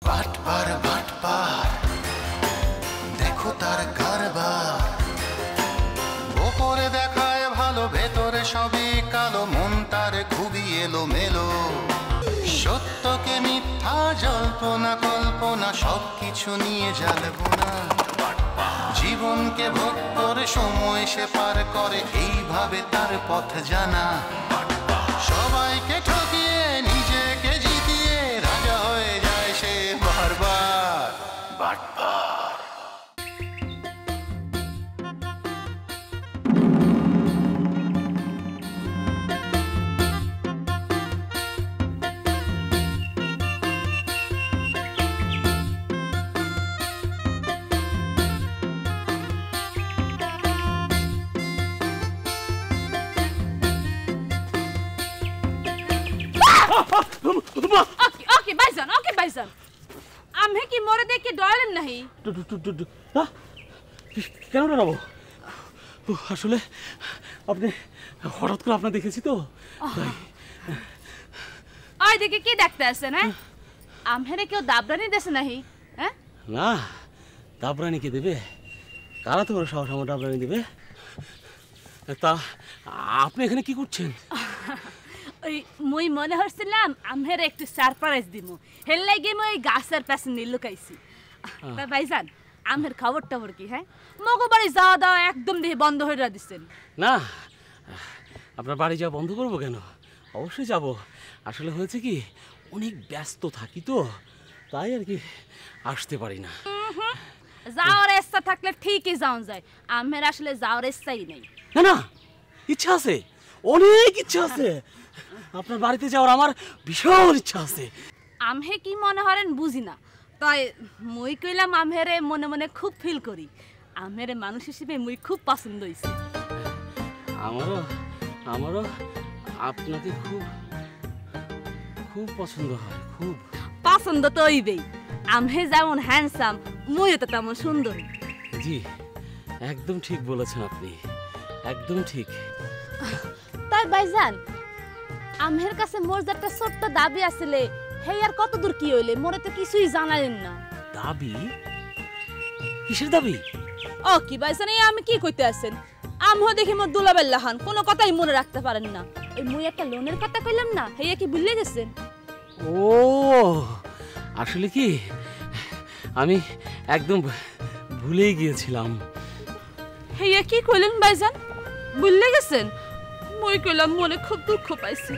বাটপার বাটপার দেখো তার কারবার, ওপরে দেখায় ভালো ভেতরে সবই কালো, মন তার খুবই এলোমেলো। সত্যকে মিথ্যা জল্পনা কল্পনা সবকিছু নিয়ে জ্বালবো না, জীবনকে ভোগ করে সময় সে পার করে এইভাবে তার পথ জানা। সবাইকে ঠকিয়ে নিজেকে জিতিয়ে রাজা হয়ে যায় সে বারবার বাটপার। ओके भाईजान आम्हे की मोरे देख के डरलेन नहीं? কেন ডরাবো? আসলে আপনি হঠাৎ করে আপনার দেখেছি তো। ওই দেখে কি দেখতে আছেন? হ্যাঁ, আমহেরে কেউ দাবরানি দেছে নাহি? হ্যাঁ না, দাবরানি কে দেবে? কারা তো বড় সাহস আমার দাবরানি দেবে? তা আপনি এখানে কি করছেন? ওই মুই মনে হচ্ছিলাম আমহেরে একটু সারপ্রাইজ দিমু, হেল লাগি মই গাছের পাশে লুকাইছি। তা ভাইজান আমহের খবর টবর কি? হ্যাঁ, মগো বাড়ি যাওয়া দাওয়া একদম দেহে বন্ধ হয়ে দিচ্ছেন। না, আপনার বাড়ি যাওয়া বন্ধ করবো কেন? অবশ্যই যাব। আসলে হয়েছে কি, অনেক ব্যস্ত থাকি তো, তাই আর কি আসতে পারি না। যাওয়ার ইচ্ছা থাকলে ঠিকই যাওয়া যায়, আমহের আসলে যাওয়ার ইচ্ছাই নেই। না না, ইচ্ছা আছে, অনেক ইচ্ছা আছে। আপনার বাড়িতে যাওয়ার আমার ভীষণ ইচ্ছা আছে। আমহে কি মনে হরেন বুঝি না, তাই মুই কইলাম আমহেরে মনে মনে খুব ফিল করি। আমহেরে মানুষ হিসেবে মুই খুব পছন্দ হইছে। আমারও আপনাকে খুব খুব পছন্দ হয়। খুব পছন্দ তো হইবেই, আমহে যেমন হ্যান্ডসাম মুইও তো তেমন সুন্দর। জি, একদম ঠিক বলেছেন আপনি, একদম ঠিক। তাই ভাইজান আমহের কাছে মোর যে একটা ছোট্ট দাবি আসলে, হেই আর কত দূর কি হইলে মোরে তো কিছুই জানালেন না। দাবি? কিসের দাবি? ও কি ভাইজান, এই আমি কি কইতে আছেন? আমহো দেখি মোর দুলাবেল্লা খান কোনো কথাই মনে রাখতে পারেন না। ওই মুই একটা লোনের কথা কইলাম না, হেইয়া কি ভুলে গেছেন? ও আসলে কি, আমি একদম ভুলেই গিয়েছিলাম। হেইয়া কি কইলেন ভাইজান, ভুলে গেছেন? মুই কইলাম মনে খুব দুঃখ পাইছি।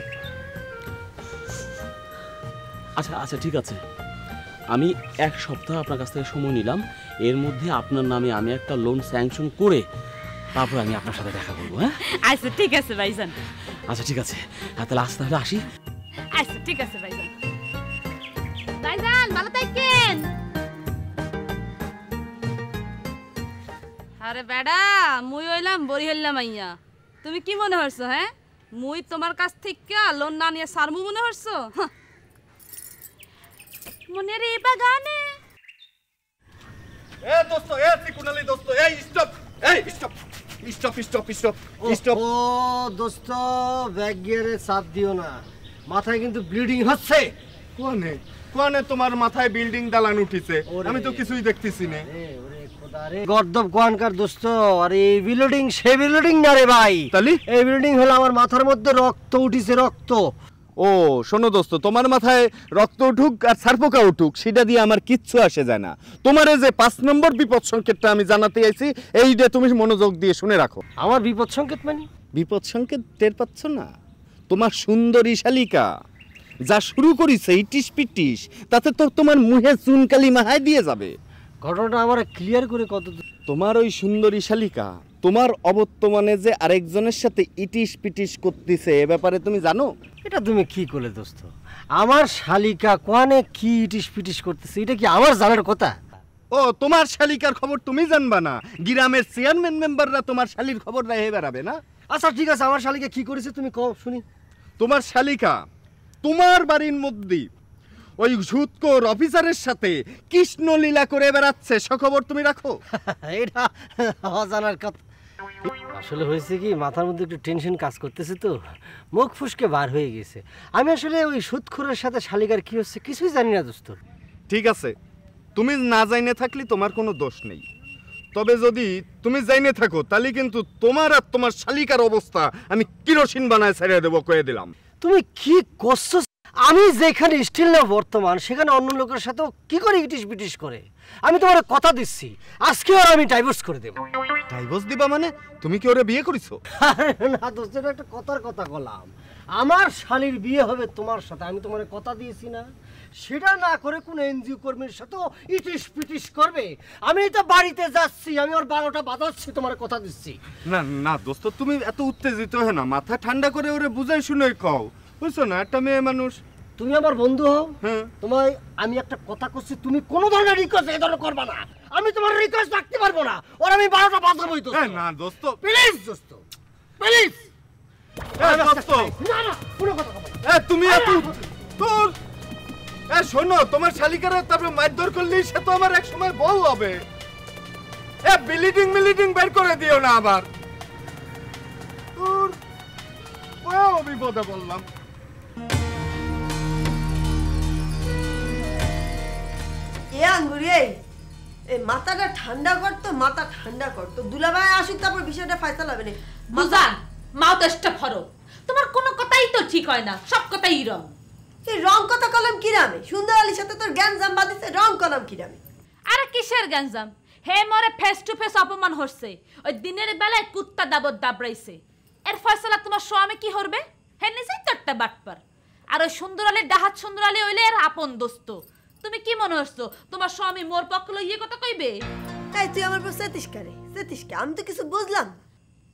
আচ্ছা আচ্ছা ঠিক আছে, আমি এক সপ্তাহ আপনার কাছ থেকে সময় নিলাম। এর মধ্যে আপনার নামে আমি একটা লোন স্যাংশন করে তারপর আমি আপনার সাথে দেখা করবো। হ্যাঁ আচ্ছা ঠিক আছে ভাইজান। আচ্ছা ঠিক আছে, তাহলে আজ তাহলে আসি। আচ্ছা ঠিক আছে ভাইজান। ভাইজান ভালো থাকেন। আরে বেডা, মুই হইলাম বড়ি হইলাম আইয়া, তুমি কি মনে হরছো? হ্যাঁ, মুই তোমার কাছ থেকে লোন না নিয়ে সারমু মনে হরছো? মনের এই বাগানে। এ দোস্ত, এ সিকুনালি দোস্ত, এই স্টপ, এই stop stop stop stop stop. ও দোস্ত, ব্যাক গিয়ারে চাপ দিও না, মাথায় কিন্তু ব্লিডিং হচ্ছে। কোনে কোনে তোমার মাথায় বিল্ডিং দালান উঠিছে? আমি তো কিছুই দেখতেছি না। গর্দব কোয়ানকার দোস্ত, আর এই বিল্ডিং সে বিল্ডিং না রে ভাই। তালি এই বিল্ডিং হলো আমার মাথার মধ্যে রক্ত উঠিছে, রক্ত। ও শোনো দোস্ত, তোমার মাথায় রক্ত উঠুক আর সারপোকা উঠুক সেটা দিয়ে আমার কিচ্ছু আসে যায় না। তোমারে যে 5 নম্বর বিপদ সংকেতটা আমি জানাতে আইছি, এইটা তুমি মনোযোগ দিয়ে শুনে রাখো। আমার বিপদ সংকেত মানে? বিপদ সংকেত টের পাচ্ছ না? তোমার সুন্দরী শালিকা যা শুরু করেছে ইটিস পিটিস, তাতে তো তোমার মুখে চুনকালি মাহায় দিয়ে যাবে। ঘটনাটা আমার ক্লিয়ার করে কত? তোমার ওই সুন্দরী শালিকা তোমার অবর্তমানে যে আরেকজনের সাথে ইটিস পিটিস করতেছে, এ ব্যাপারে তুমি জানো? এটা তুমি কি করলে দোস্ত? আমার শালিকা কোয়ানে কি ইটিস পিটিস করতেছে, এটা কি আমার জানার কথা? ও তোমার শালিকার খবর তুমি জানবা না, গ্রামের চেয়ারম্যান মেম্বাররা তোমার শালির খবর রাখে বেড়াবে না? আচ্ছা ঠিক আছে, আমার শালিকা কি করেছে তুমি কও শুনি। তোমার শালিকা তোমার বাড়ির মধ্যে ওই সুৎকর অফিসারের সাথে কৃষ্ণলীলা করে বেড়াচ্ছে, খবর তুমি রাখো? এটা অজানার কথা। আসলে হয়েছে কি, মাথার মধ্যে একটু টেনশন কাজ করতেছে তো, মুখ ফুসকে বার হয়ে গেছে। আমি আসলে ওই সুৎখোরের সাথে শালিকার কি হচ্ছে কিছুই জানি না দোস্ত। ঠিক আছে, তুমি না জাইনে থাকলে তোমার কোনো দোষ নেই, তবে যদি তুমি জাইনে থাকো তাহলে কিন্তু তোমার আর তোমার শালিকার অবস্থা আমি কিরোসিন বানায় ছেড়ে দেবো, কয়ে দিলাম। তুমি কি করছো? আমি যেখানে স্টিল না বর্তমান, সেখানে অন্য লোকের সাথেও কি করে ইটিস পিটিস করে। আমি তোমার কথা দিচ্ছি, আজকে আর আমি ডাইভোর্স করে দেবো। ডাইভোর্স দিবা মানে? তুমি কি ওরে বিয়ে করেছো? না দোস্ত, একটা কথার কথা বললাম, আমার শালীর বিয়ে হবে তোমার সাথে, আমি তোমার কথা দিয়েছি না? সেটা না করে কোন এনজিও কর্মীর সাথেও ইটিস পিটিস করবে। আমি তো বাড়িতে যাচ্ছি, আমি ওর 12টা বাজাচ্ছি, তোমার কথা দিচ্ছি। না না দোস্ত, তুমি এত উত্তেজিত হয়ে না, মাথা ঠান্ডা করে ওরে বুঝাই শুনে কও, বুঝছো না? একটা মেয়ে মানুষ। তুমি আমার বন্ধু হও, হ্যাঁ। তোমায় আমি একটা কথা করছি, তুমি কোনো ধরনের রিকোয়েস্ট এই ধরনের করবা না। আমি তোমার রিকোয়েস্ট রাখতে পারবো না, ওর আমি 12টা বাজাবই তো। না দোস্ত, প্লিজ দোস্ত, প্লিজ। দোস্ত না না, কোনো কথা বলবো না। তুমি এত তোর শোনো, তোমার শালিকারা তারপরে মারধর করলেই সে তো আমার এক সময় বউ হবে। বিলিডিং বের করে দিও না আবার। তোর বিপদে বললাম। এ আঙ্গুরি, এই মাথাটা ঠান্ডা করতো, মাথা ঠান্ডা করতো। দুলাভাই আসুক, তারপর বিষয়টা ফায়সালা হবে না। বুঝান মাও তো স্টপ হরো, তোমার কোনো কথাই তো ঠিক হয় না, সব কথাই রং। এই রং কথা কলম কিরামে? সুন্দর আলীর সাথে তোর জ্ঞান জাম বাদিছে, রং কলম কিরামে? আরে কিসের গঞ্জাম? হে মরে ফেস টু ফেস অপমান হচ্ছে, ওই দিনের বেলায় কুত্তা দাবত দাবড়াইছে। এর ফয়সালা তোমার স্বামী কি করবে? হে নিজেই তো একটা বাটপার। আর ওই সুন্দর আলীর ডাহাত সুন্দর আলী হইলে এর আপন দোস্ত। তুমি কি মনে হচ্ছো তোমার স্বামী মোর পক্ষ লইয়ে কথা কইবে? এই তুই আমার পর সেতিস কে? আমি তো কিছু বুঝলাম।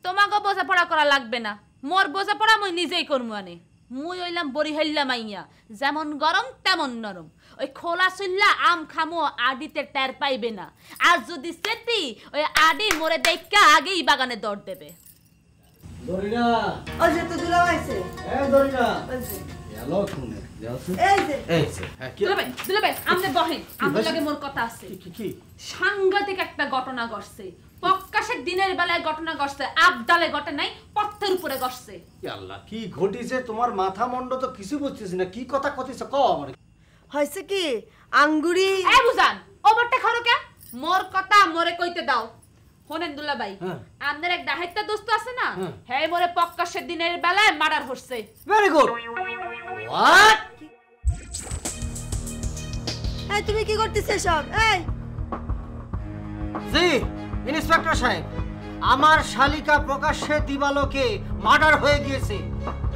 তোমাকে বোঝাপড়া করা লাগবে না, মোর বোঝাপড়া মুই নিজেই করবো। আনে মুই হইলাম বড়ি হইলাম আইয়া, যেমন গরম তেমন নরম। ওই খোলা চুল্লা আম খামো আডিতে টের পাইবে না। আর যদি সেটি ওই আডি মোরে দেখা আগেই বাগানে দৌড় দেবে। দরিনা, ওই যে তো দুলাভাই আইছে। এই দরিনা, আইছে। হ্যালো শুনে যাচ্ছে। এই যে দুলাভাই আমনে বহেন, আমার লাগে মোর কথা আছে। কি সাংঘাতিক একটা ঘটনা ঘটছে, প্রকাশের দিনের বেলায় ঘটনা ঘটছে, আবদালে ঘটে নাই, পথের উপরে ঘটছে। আল্লাহ, কি ঘটিছে? তোমার মাথা মন্ড তো কিছু বুঝতেছি না, কি কথা কইতেছ কও আমারে। হইছে কি আঙ্গুরি? এ বুঝান ওভারটা খারো কে? মোর কথা মোরে কইতে দাও। হোনেন দুলাভাই, আপনার এক ডাহাইতা দোস্ত আছে না, হে মোরে প্রকাশের দিনের বেলায় মার্ডার হচ্ছে। Very good. হোয়াট? এই তুমি কি করতেছ সব? এই জি ইন্সপেক্টর সাহেব, আমার শালিকা প্রকাশ্যে দিবালোকে মার্ডার হয়ে গিয়েছে।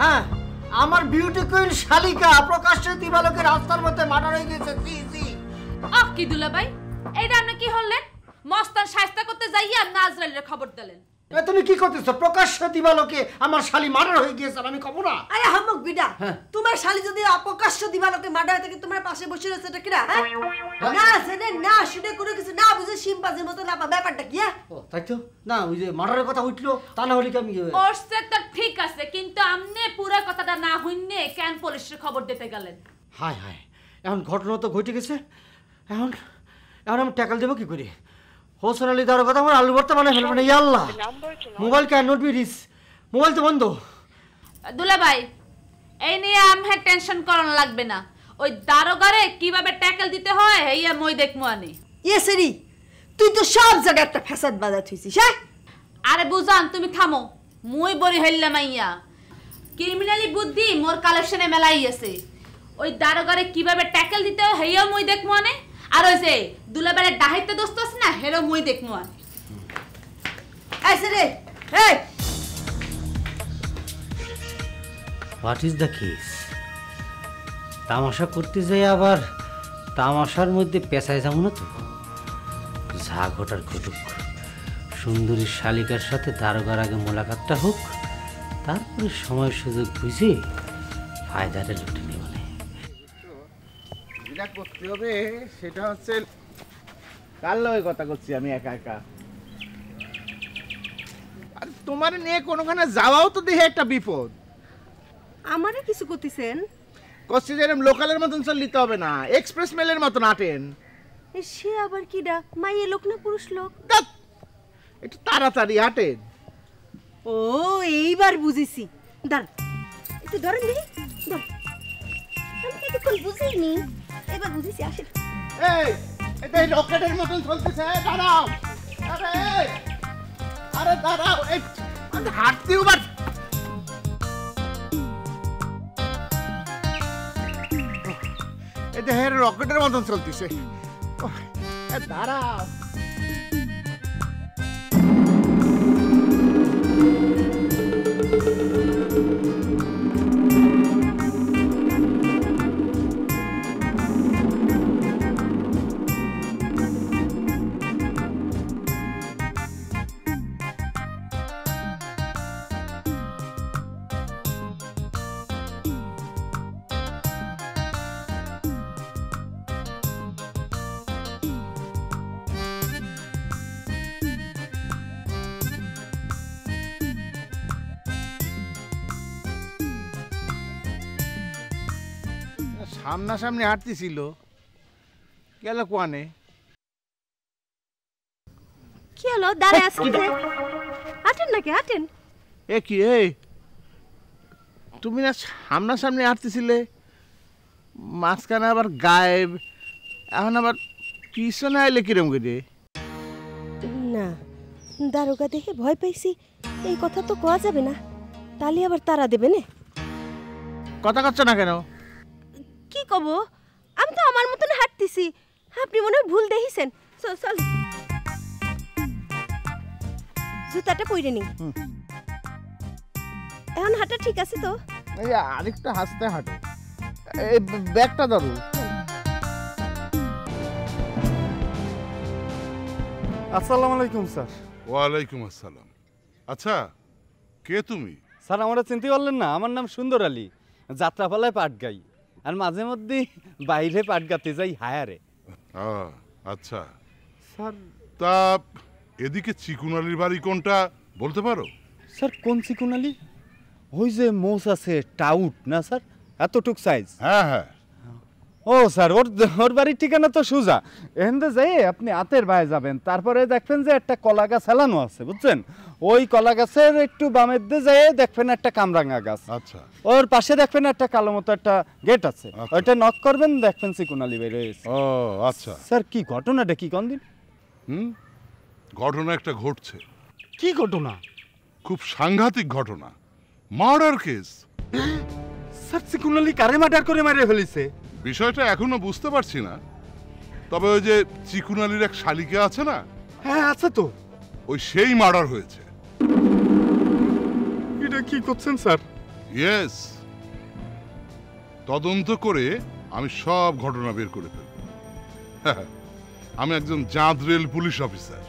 হ্যাঁ, আমার বিউটি কুইন শালিকা প্রকাশ্যে দিবালোকে রাস্তার মধ্যে মার্ডার হয়ে গিয়েছে। জি জি। আহ কি দুলাভাই, এইটা আপনি কি হলেন? মস্তান শায়েস্তা করতে যাইয়া নাজরাইলের খবর দিলেন। তুমি কি করতেছো? প্রকাশ্যে দিবালোকে আমার শালি মার্ডার হয়ে গিয়েছে, আমি কব না? আরে হামক বিডা, তোমার শালি যদি অপকাশ্য দিবালোকে মার্ডার থেকে তোমার পাশে বসে রয়েছে, এটা কিরা? হ্যাঁ, না জেনে না শুনে কোনো কিছু না বুঝে সিম্পাজির মতো লাপা, ব্যাপারটা কি? ও তাই তো না, ওই যে মার্ডারের কথা উঠলো, তা না হলে কি আমি ওরসে তো ঠিক আছে, কিন্তু আপনি পুরো কথাটা না হইনে কেন পুলিশের খবর দিতে গেলেন? হায় হায়, এখন ঘটনা তো ঘটে গেছে, এখন আমি ট্যাকল দেবো কি করে? হোসেন আলী দারোর কথা আমার আলু ভর্তা মানে ফেলবে না। ইয়াল্লাহ, mobile can not be reach, mobile তো বন্ধ। দুলাভাই এই নিয়ে আমহে টেনশন করানো লাগবে না, ওই দারোগারে কিভাবে ট্যাকল দিতে হয় এইয়া মই দেখমু আনি। ইয়েসেরি, তুই তো সব জায়গায় একটা ফ্যাসাদ বাজা থইছিস। হ্যাঁ, আরে বুঝান তুমি থামো, মুই বড়ি হইলাম আইয়া। ক্রিমিনালি বুদ্ধি মোর কালেকশনে মেলাই আছে, ওই দারোগারে কিভাবে ট্যাকল দিতে হয় হেইয়া মই দেখমু আনে। আর ওই যে দুলাবারে ডাহাইতে দোস্ত আছে না, হেরো মই দেখমু আনে। আইছে রে, এই হোয়াট ইজ দ্য কেস? তামাশা করতে যাই আবার তামাশার মধ্যে পেঁচায় যাবো না তো? যা ঘটার ঘটুক, সুন্দরী শালিকার সাথে দারোগার আগে মোলাকাতটা হোক, তারপরে সময় সুযোগ বুঝে ফায়দাটা লুটে নেব। যেটা করতে হবে সেটা হচ্ছে, কার লগে কথা করছি আমি একা একা? আর তোমার নিয়ে কোনোখানে যাওয়াও তো দেখে একটা বিপদ। আমারে কিছু করতেছেন? করছি যে এরকম লোকালের মতন চলিতে হবে না, এক্সপ্রেস মেলের মতন আটেন। সে আবার কিডা? মাইয়ে লোক না পুরুষ লোক? একটু তাড়াতাড়ি হাঁটেন। ও এইবার বুঝেছি, দাঁড় একটু ধরেন দেখি, ধর। আমি এতক্ষণ বুঝিনি, এবার বুঝেছি। আসেন এই এটা রকেটের মতন চলতেছে, দাঁড়াও। আরে আরে দাঁড়াও, এই হাঁটতেও পার। এটা রকেটের মতন চলতেছে, দাঁড়াও। সামনাসামনি হাঁটতেছিল, গেল কোয়ানে। কি হলো, দাঁড়ায় আছেন যে? হাঁটেন নাকি, হাঁটেন। এ কি, এই তুমি না সামনাসামনি হাঁটতেছিলে, মাঝখানে আবার গায়েব, এখন আবার পিছনে আইলে কিরম করে? না, দারোগা দেখে ভয় পাইছি, এই কথা তো কোয়া যাবে না, তালি আবার তারা দেবে না। কথা করছো না কেন? কি কব, আমি তো আমার মতন হাঁটতেছি, আপনি মনে হয় ভুল দেখিছেন। চল চল, জুতাটা পরে নি। এখন হাঁটা ঠিক আছে তো? এই আরেকটা হাসতে হাঁটো, এই ব্যাগটা ধরো। আসসালামু আলাইকুম স্যার। ওয়ালাইকুম আসসালাম। আচ্ছা, কে তুমি? স্যার আমরা চিনতে পারলেন না? আমার নাম সুন্দর আলী, যাত্রাপালায় পাট গাই, আর মাঝে মধ্যে বাইরে পাট গাতে যাই হায়ারে। আচ্ছা স্যার, তা এদিকে চিকুনালির বাড়ি কোনটা বলতে পারো? স্যার কোন চিকুন আলী? ওই যে মোষ আছে টাউট না স্যার, এতটুক সাইজ। হ্যাঁ হ্যাঁ। ও স্যার, ওর বাড়ির ঠিকানা তো সোজা, এখান যাই আপনি হাতের বায়ে যাবেন, তারপরে দেখবেন যে একটা কলা গাছ হেলানো আছে, বুঝছেন? ওই কলা গাছের একটু বামের দিয়ে যেয়ে দেখবেন একটা কামরাঙা গাছ। আচ্ছা, ওর পাশে দেখবেন একটা কালো মতো একটা গেট আছে, ওইটা নক করবেন, দেখবেন চিকুনালি বের হয়েছে। ও আচ্ছা। স্যার কি ঘটনাটা কি কোন দিন? ঘটনা একটা ঘটছে। কি ঘটনা? খুব সাংঘাতিক ঘটনা, মার্ডার কেস। স্যার চিকুনালি কারে মার্ডার করে মারে ফেলেছে? বিষয়টা এখনো বুঝতে পারছি না, তবে ওই যে চিকুনালির এক শালিকা আছে না? হ্যাঁ আছে তো। ওই সেই মার্ডার হয়েছে। এটা কি করছেন স্যার? ইয়েস, তদন্ত করে আমি সব ঘটনা বের করে ফেলব। আমি একজন জাঁদ রেল পুলিশ অফিসার।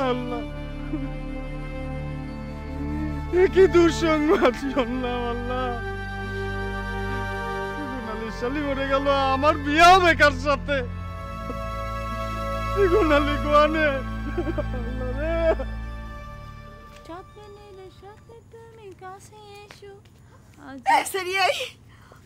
আল্লাহ, কি দুঃসংবাদ শুনলাম। আল্লাহ, চিকুনালির শালি মরে গেল, আমার বিয়ে হবে কার সাথে? চিকুনালি গোয়ানে। আল্লাহ রে।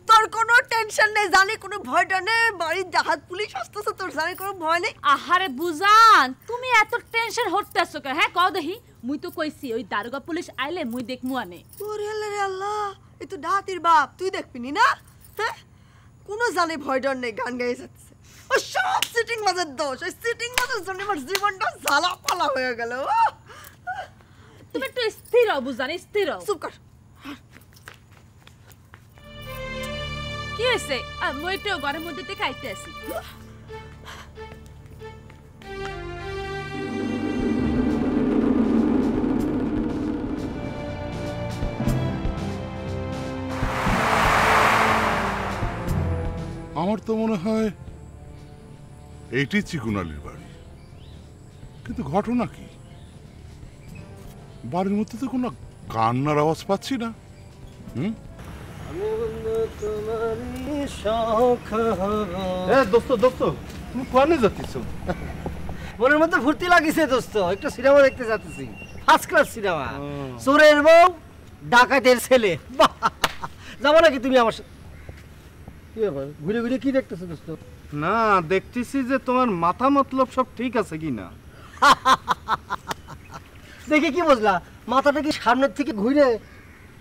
তোর কোনো টেনশন নেই, জানি কোনো ভয়টা নেই, বাড়ির জাহাজ পুলিশ আসতেছে, তোর জানি কোনো ভয় নেই। আহারে বুঝান, তুমি এত টেনশন হতেছো কে? হ্যাঁ কও দেখি, মুই তো কইছি ওই দারোগা পুলিশ আইলে মুই দেখমু আনে। ওরে আল্লাহ রে আল্লাহ, এই তো ডাহাতির বাপ, তুই দেখবিনি না? হ্যাঁ, কোনো জানে ভয় ডর নেই, গান গাইয়ে যাচ্ছে। ও সব সিটিং বাজের দোষ, ওই সিটিং বাজের জন্য আমার জীবনটা জ্বালা পালা হয়ে গেল। তুমি একটু স্থির হও বুঝান, স্থির হও। চুপ কর। কি হয়েছে? মই একটু ঘরের মধ্যে থেকে আইতে আসি। আমার তো মনে হয় এইটি চিকুনালির বাড়ি, কিন্তু ঘটনা কি? বাড়ির মধ্যে তো কোনো কান্নার আওয়াজ পাচ্ছি না। দোস্ত দোস্ত, তুমি কোয়ানে যাচ্ছিস? মনের মধ্যে ফুর্তি লাগিছে দোস্ত, একটা সিনেমা দেখতে যাচ্ছি, ফার্স্ট ক্লাস সিনেমা, চোরের বউ ডাকাতের ছেলে। যাবো নাকি তুমি আমার সাথে? কি ব্যাপার, ঘুরে ঘুরে কি দেখতেছো দোস্ত? না, দেখতেছি যে তোমার মাথা মতলব সব ঠিক আছে কিনা। দেখে কি বুঝলা, মাথাটা কি সামনের থেকে ঘুরে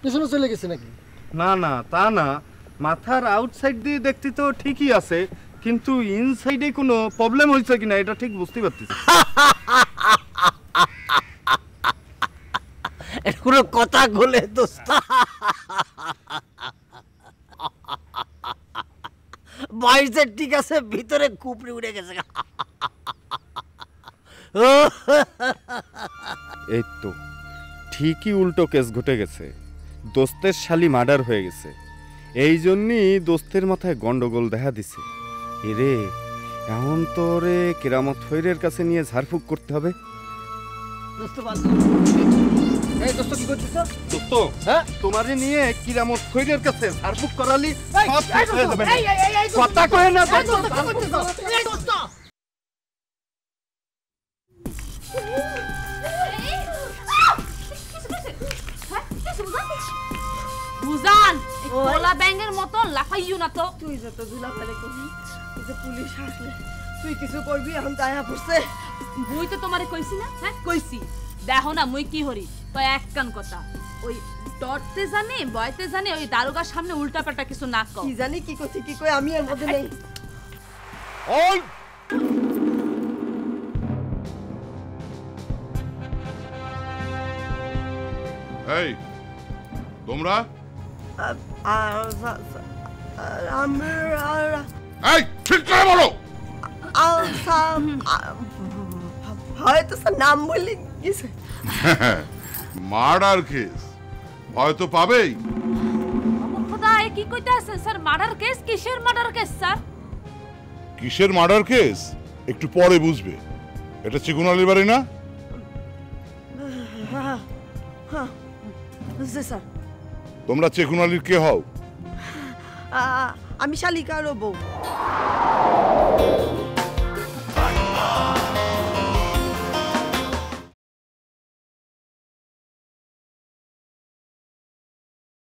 পেছনে চলে গেছে নাকি? না না তা না, মাথার আউটসাইড দিয়ে দেখতে তো ঠিকই আছে, কিন্তু ইনসাইডে কোনো প্রবলেম হয়েছে কিনা এটা ঠিক বুঝতে পারতেছি। এটা কোনো কথা বলে দোস্ত, বাইরে ঠিক আছে, ভিতরে কুপড়ে উড়ে গেছে। এই তো ঠিকই উল্টো কেস ঘটে গেছে, দোস্তের শালি মার্ডার হয়ে গেছে, এই জন্যই দোস্তের মাথায় গন্ডগোল দেখা দিছে। এরে এমন তো রে কেরামত ফৈরের কাছে নিয়ে ঝাড়ফুঁক করতে হবে। দোস্ত এই দোস্ত কি করছিস? দোস্ত হ্যাঁ তোমারে নিয়ে কিরামত ফৈরের কাছে ঝাড়ফুঁক করালি সব ঠিক হয়ে যাবে। কথা কয়ে না দোস্ত। বুঝান কোলা ব্যাঙের মতো লাফাইও না তো। তুই যত দুলা ফেলে করবি, যে পুলিশ আসলে তুই কিছু করবি, এখন দায়া পড়ছে। মুই তো তোমারে কইছি না, হ্যাঁ কইছি, দেখো না মুই কি হরি। তো এক কান কথা, ওই ডরতে জানে বয়তে জানে, ওই দারোগার সামনে উল্টাপাল্টা কিছু না কও। কি জানি কি করছি কি কই, আমি এর মধ্যে নেই। ওই এই তোমরা এই ঠিক করে বলো। হয়তো স্যার নাম বললে গেছে। মার্ডার কেস ভয় তো পাবেই। খোদা এ কি কইতে আছেন স্যার? Murder case? কিসের মার্ডার কেস স্যার? কিসের মার্ডার কেস একটু পরে বুঝবে। এটা চিকুনালির বাড়ি না? জি স্যার। তোমরা চেকুনালির কে হও? আমি শালিকার বউ।